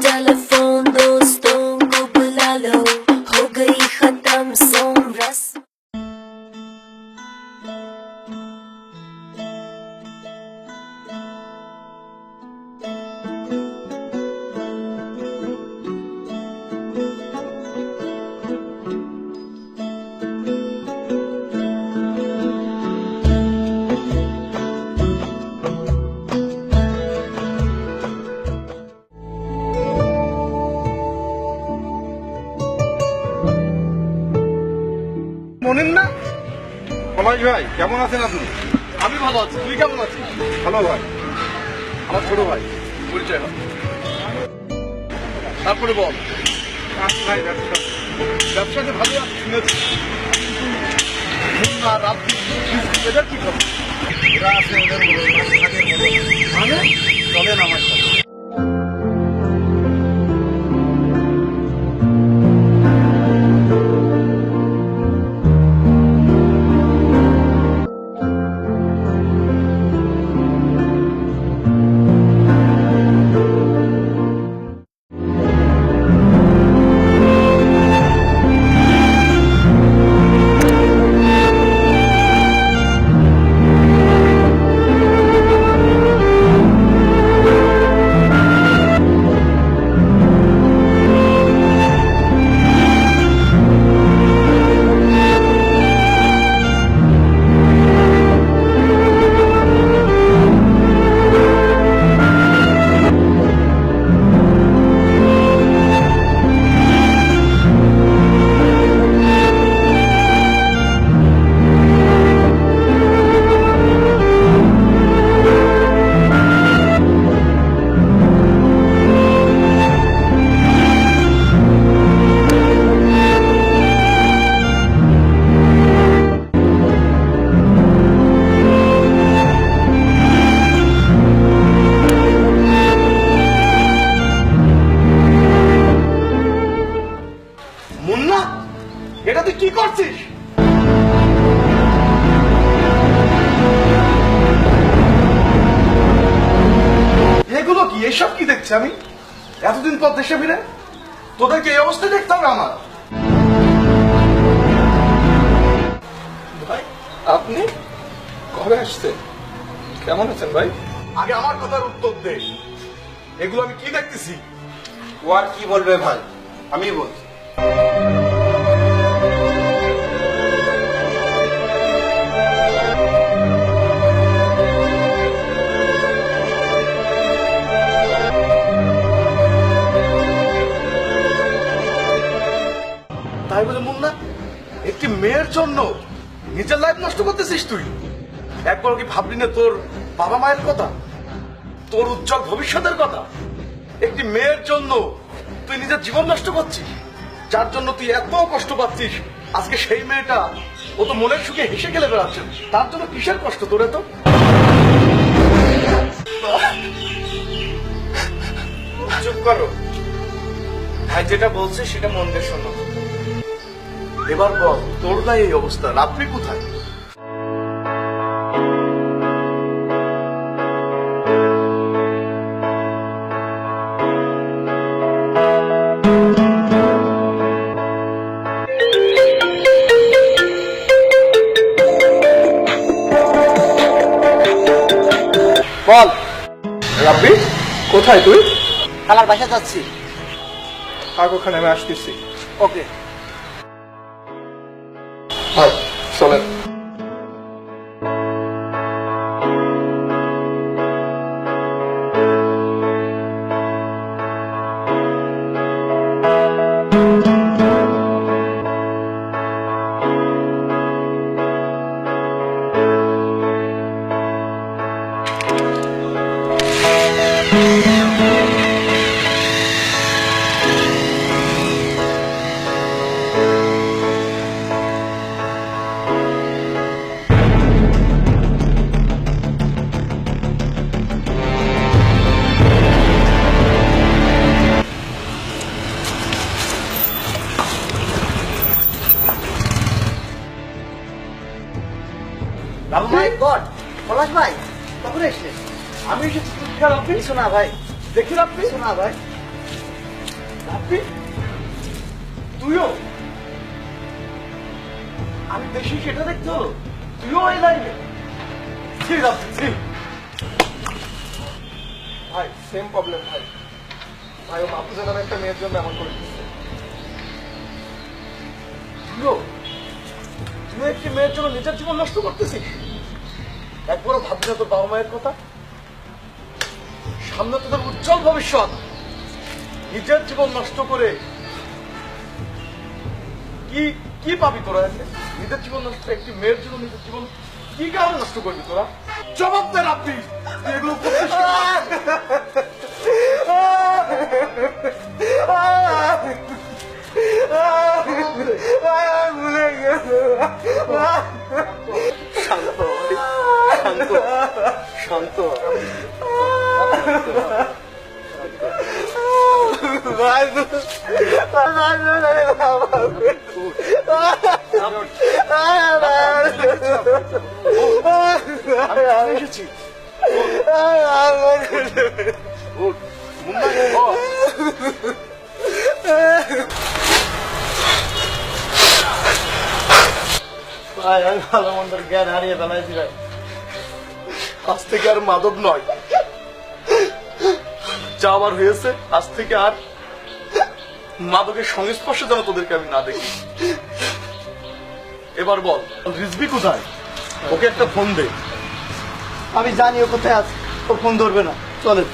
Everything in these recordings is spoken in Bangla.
टेलीफोन दोस्तों को बुला लो, हो गई खत्म सोमरस। মনিন না পলাশ ভাই, কেমন আছেন আপনি? আমি ভালো আছি, তুই কেমন আছিস? ভালো ভাই, আমার ছোট ভাই, পরিচয় হয়। তারপরে বল। ভাই ব্যবসাতে ভালো আছি শুনেছি। মুন্না, রাব্বি, এদের কি খবর? ওরা আছে ওদের মানে চলেন আমার সাথে। মুন্না, এটা তুই কি করছিস? এগুলো কি, এসব কি দেখছি আমি এতদিন পর দেশে ফিরে? তোদেরকে এই অবস্থায় দেখতে হবে আমার? ভাই আপনি কবে আসছেন? কেমন আছেন ভাই? আগে আমার কথার উত্তর দে। এগুলো আমি কি দেখতেছি? ও আর কি বলবে ভাই, আমি বলছি। তাই বলে মুন্না, একটি মেয়ের জন্য নিজের লাইফ নষ্ট করতেছিস তুই? একবার কি ভাবলি না তোর বাবা মায়ের কথা, তোর উজ্জ্বল ভবিষ্যতের কথা? একটি মেয়ের জন্য তুই নিজের জীবন নষ্ট করছিস, যার জন্য তুই এত কষ্ট পাচ্ছিস। আজকে সেই মেয়েটা, ও তো মনের সুখে হেসে গেলে বেড়াচ্ছে, তার জন্য কিসের কষ্ট তোর এত? চুপ করো ভাই, যেটা বলছে সেটা মন দিয়ে শোনো। এবার বল, তোর না এই অবস্থা, রাত্রি কোথায়? বল রাব্বি, কোথায় তুই? খালার বাসা যাচ্ছি। থাক ওখানে, আমি আসতেছি। ওকে। ভাই চলেন। লাল মাই গড, পলাশ ভাই কখন এসলেন? আমি এসেছি তুই খেয়াল রাখবি? কিছু না ভাই, দেখি রাখবি? কিছু না ভাই। রাখবি? তুইও? আমি দেখি সেটা দেখতে হলো, তুইও এই লাইনে? ছি রাখবি, ছি। ভাই সেম প্রবলেম ভাই। ভাই ও মাহফুজা নামে একটা মেয়ের জন্য এমন করে দিচ্ছে। তুইও? তুই একটি মেয়ের জন্য নিজের জীবন নষ্ট করতেছিস? একবারও ভাববি না তোর বাবা মায়ের কথা? সামনে তোদের উজ্জ্বল ভবিষ্যৎ, নিজের জীবন নষ্ট করে কি কি পাবি তোরা? এতে নিজের জীবন নষ্ট, একটি মেয়ের জন্য নিজের জীবন কি কারণে নষ্ট করবি তোরা? জবাব দেন আপনি, তুই এগুলো করছিস শান্ত শান্ত শান্ত। এসেছি ভাই আমি ভালো মন্দের জ্ঞান হারিয়ে ফেলাইছি ভাই। আজ থেকে আর মাদক নয়, যা আমার হয়েছে আজ থেকে আর মাদকের সংস্পর্শ যেন তোদেরকে আমি না দেখি। এবার বল রিজবি কোথায়? ওকে একটা ফোন দে। আমি জানি ও কোথায় আছে, ও ফোন ধরবে না। চলে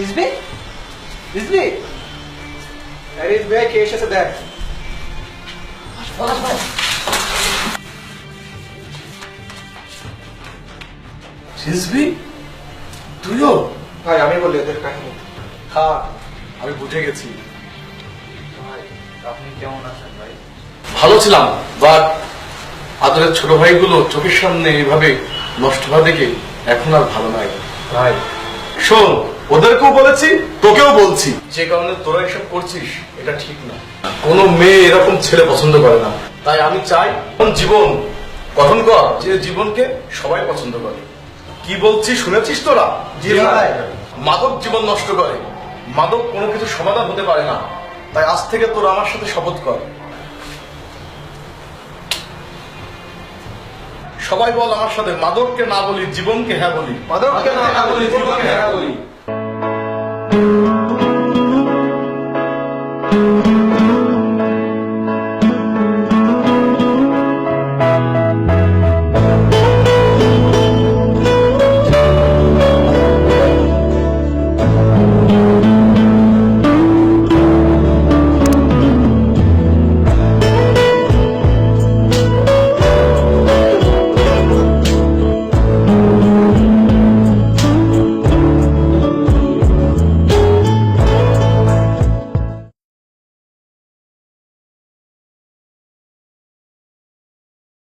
রিজবি, রিজবি, রিজবি কে এসেছে দেখ। পলাশ ভাই রিজবি, তুইও? ভাই আমি বলি ওদের কাহিনী। হ্যাঁ আমি বুঝে গেছি। ভাই আপনি কেমন আছেন ভাই? ভালো ছিলাম, বাট আদরের ছোট ভাইগুলো চোখের সামনে এইভাবে নষ্ট হওয়া দেখে এখন আর ভালো নাই। ভাই শোন, ওদেরকেও বলেছি, তোকেও বলছি, যে কারণে তোরা এসব করছিস এটা ঠিক না। কোনো মেয়ে এরকম ছেলে পছন্দ করে না। তাই আমি চাই এমন জীবন গঠন কর যে জীবনকে সবাই পছন্দ করে। কি বলছি শুনেছিস তোরা? জি ভাই। মাদক জীবন নষ্ট করে, মাদক কোনো কিছু সমাধান হতে পারে না। তাই আজ থেকে তোরা আমার সাথে শপথ কর। সবাই বল আমার সাথে, মাদককে না বলি জীবনকে হ্যাঁ বলি। মাদককে না বলি, জীবনকে হ্যাঁ বলি।